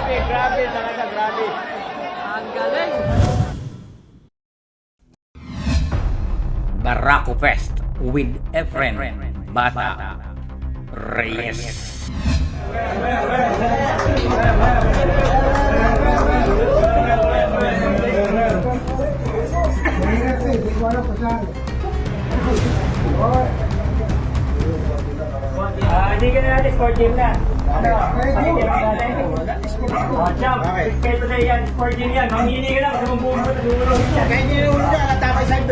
Grabe talaga, grabe. Ang galing. Barako Fest with Efren Bata Reyes. Hindi ka na natin sport gym na. Jump, kayo na yan, sport gym yan. Mangini ka lang, sa mambuong mo, nagulong yan. Kaya hindi na ulo na, tama yung side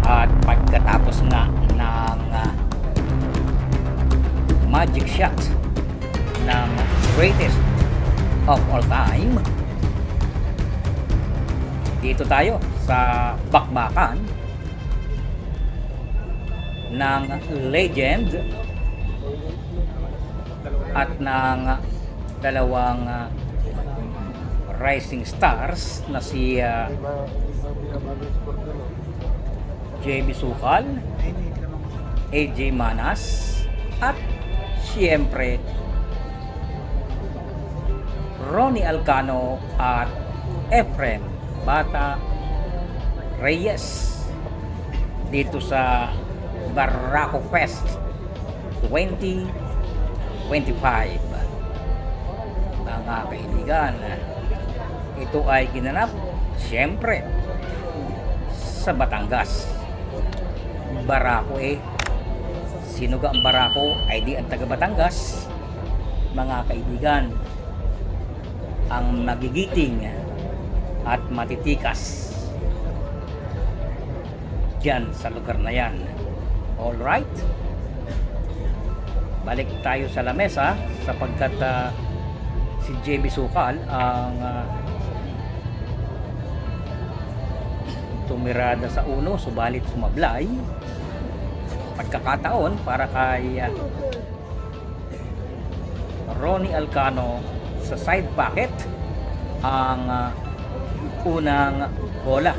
At pagkatapos nga ng magic shot ng greatest of all time, dito tayo sa bakbakan ng legend at ng dalawang rising stars na si JB Sukal, AJ Manas, at siyempre Ronnie Alcano at Efren Bata Reyes dito sa Barako Fest 2025. Mga kaibigan, ito ay ginanap siyempre sa Batangas. Barako sino ga ang Barako ay di ang taga Batangas. Mga kaibigan, ang magigiting at matitikas dyan sa lugar na yan. Alright, balik tayo sa lamesa sapagkat si JB Sukal ang tumirada sa uno, subalit sumablay. Pagkakataon para kay Ronnie Alcano sa side pocket ang unang bola.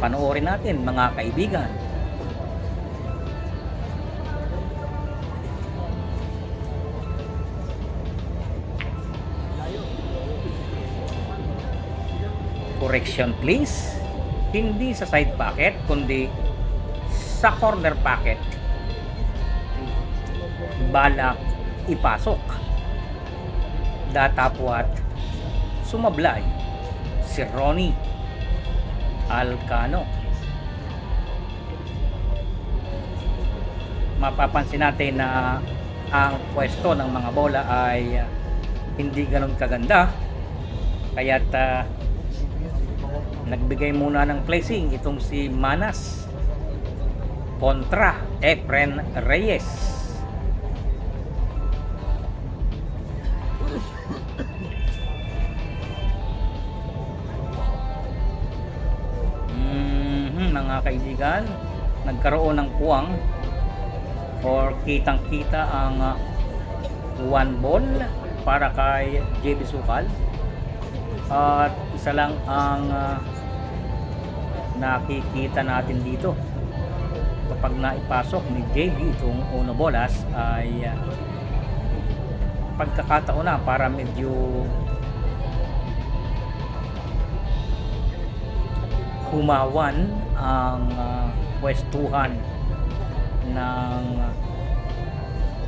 Panoorin natin mga kaibigan. Correction please, hindi sa side pocket kundi sa corner pocket. Balak ipasok, datapwat sumablay si Ronnie Alcano. Mapapansin natin na ang pwesto ng mga bola ay hindi ganun kaganda, kaya't nagbigay muna ng placing itong si Manas kontra Efren Reyes. Mga kaibigan, nagkaroon ng puwang or kitang kita ang one ball para kay JB Sukal at isa lang ang nakikita natin dito. Kapag naipasok ni JB itong uno bolas ay pagkakataon na para medyo humawan ang pwestuhan ng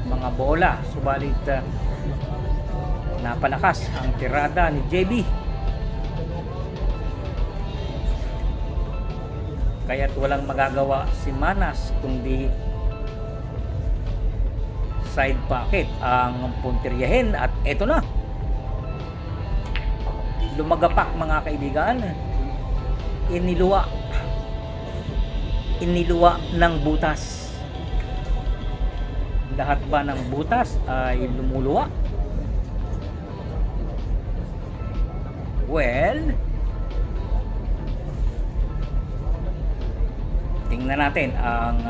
mga bola, subalit napalakas ang tirada ni JB, kaya't walang magagawa si Manas kundi side pocket ang puntiryahin. At eto na, lumagapak mga kaibigan, iniluwa ng butas. Lahat ba ng butas ay lumuluwa? Well, tingnan natin ang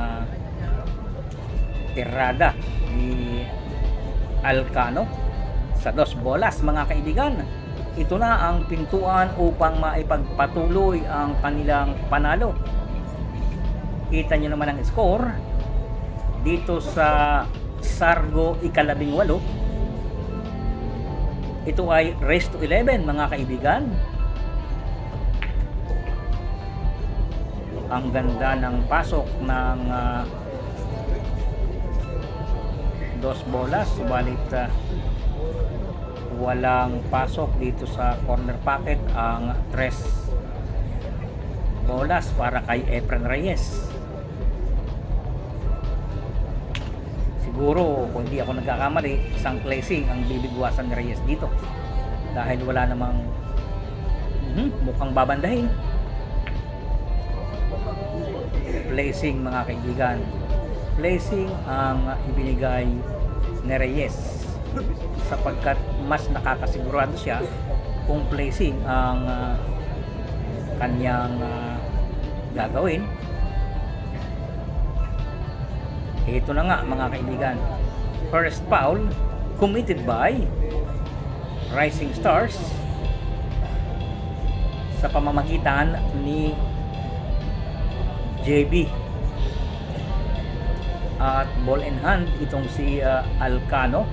tirada ni Alcano sa Dos Bolas, mga kaibigan. Ito na ang pintuan upang maipagpatuloy ang kanilang panalo. Kita nyo naman ang score dito sa Sargo ika-18. Ito ay race to 11, mga kaibigan. Ang ganda ng pasok ng Dos Bolas, subalit walang pasok dito sa corner pocket ang Tres Bolas para kay Efren Reyes. Siguro kung hindi ako nagkakamali, isang placing ang bibigwasan ni Reyes dito dahil wala namang mukhang babandahin. Placing, mga kaibigan, placing ang ibinigay ni Reyes sapagkat mas nakakasigurado siya kung placing ang kanyang gagawin. Ito na nga, mga kaibigan, first foul committed by Rising Stars sa pamamagitan ni JB, at ball in hand itong si Alcano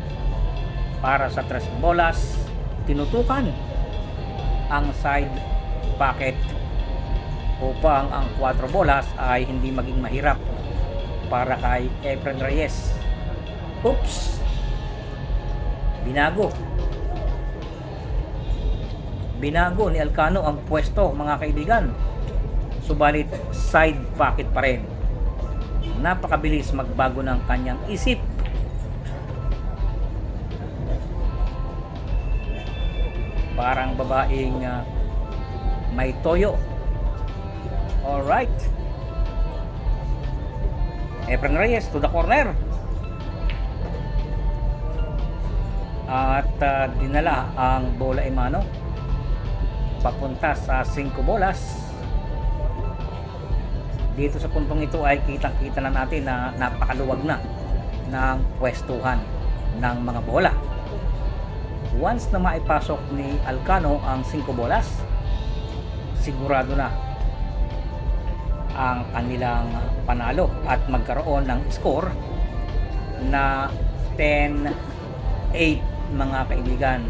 para sa Tres Bolas. Tinutukan ang side pocket upang ang 4 bolas ay hindi maging mahirap para kay Efren Reyes. Oops, binago ni Alcano ang pwesto, mga kaibigan, subalit side pocket pa rin. Napakabilis magbago ng kanyang isip. Parang babaeng may toyo. Alright, Efren Reyes to the corner at dinala ang bola Emano papunta sa 5 bolas. Dito sa puntong ito ay kitang-kita na natin na napakaluwag na ng pwestuhan ng mga bola. Once na maipasok ni Alcano ang 5 bolas, sigurado na ang kanilang panalo at magkaroon ng score na 10-8, mga kaibigan.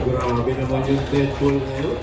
Grabe naman yung Deadpool ngayon.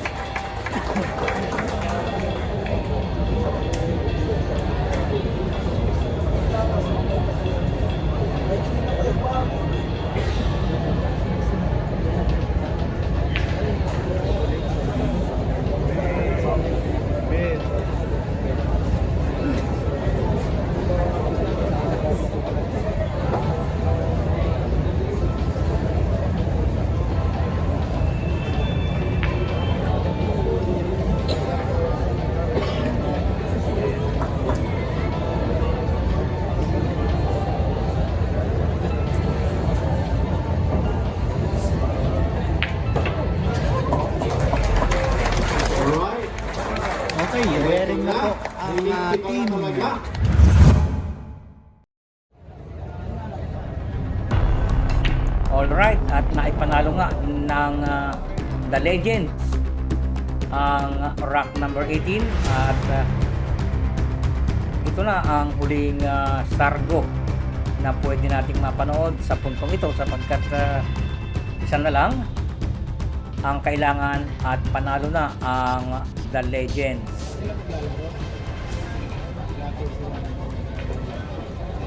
team. Alright, at naipanalo nga ng The Legends ang rack number 18 at ito na ang huling sargo na pwede nating mapanood sa puntong ito sapagkat isa na lang ang kailangan at panalo na ang The Legends.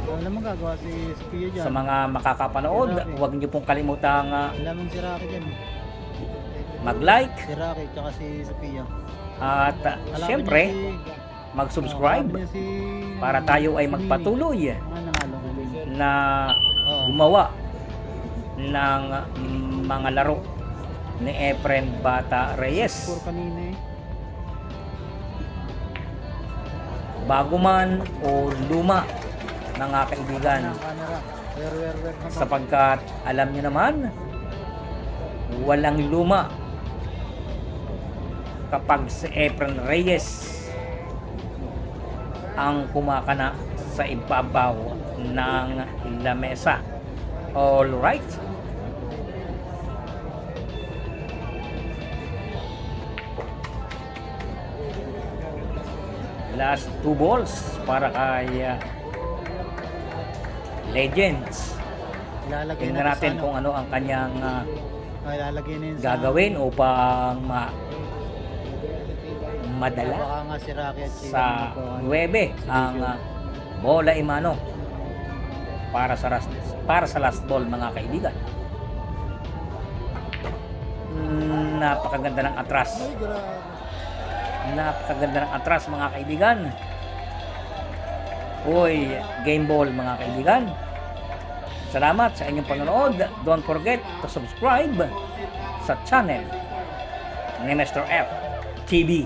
Wala naman gagawa si Sophia dyan. Sa mga makakapanood, huwag niyo pong kalimutang Lamang si Rocky dyan. mag-like Si Rocky tsaka si Sophia. at siyempre mag-subscribe para tayo ay magpatuloy na gumawa ng mga laro ni Efren Bata Reyes. Kanina eh. Bago man o luma, mga kaibigan, Camera. Where na ba? sapagkat alam niyo naman walang luma kapag si Efren Reyes ang kumakana sa ibabaw ng lamesa. All right. Last 2 balls para kay Legends. Ilalagay Tingnan natin kung ano ang kanyang ilalagay na yun gagawin upang madala Baka nga si Rocky at si sa 9 ang bola imano para sa last ball, mga kaibigan. Napakaganda ng atras. Napakaganda ng atras, mga kaibigan. Uy, game ball, mga kaibigan. Salamat sa inyong panonood. Don't forget to subscribe sa channel ni Mr. F TV.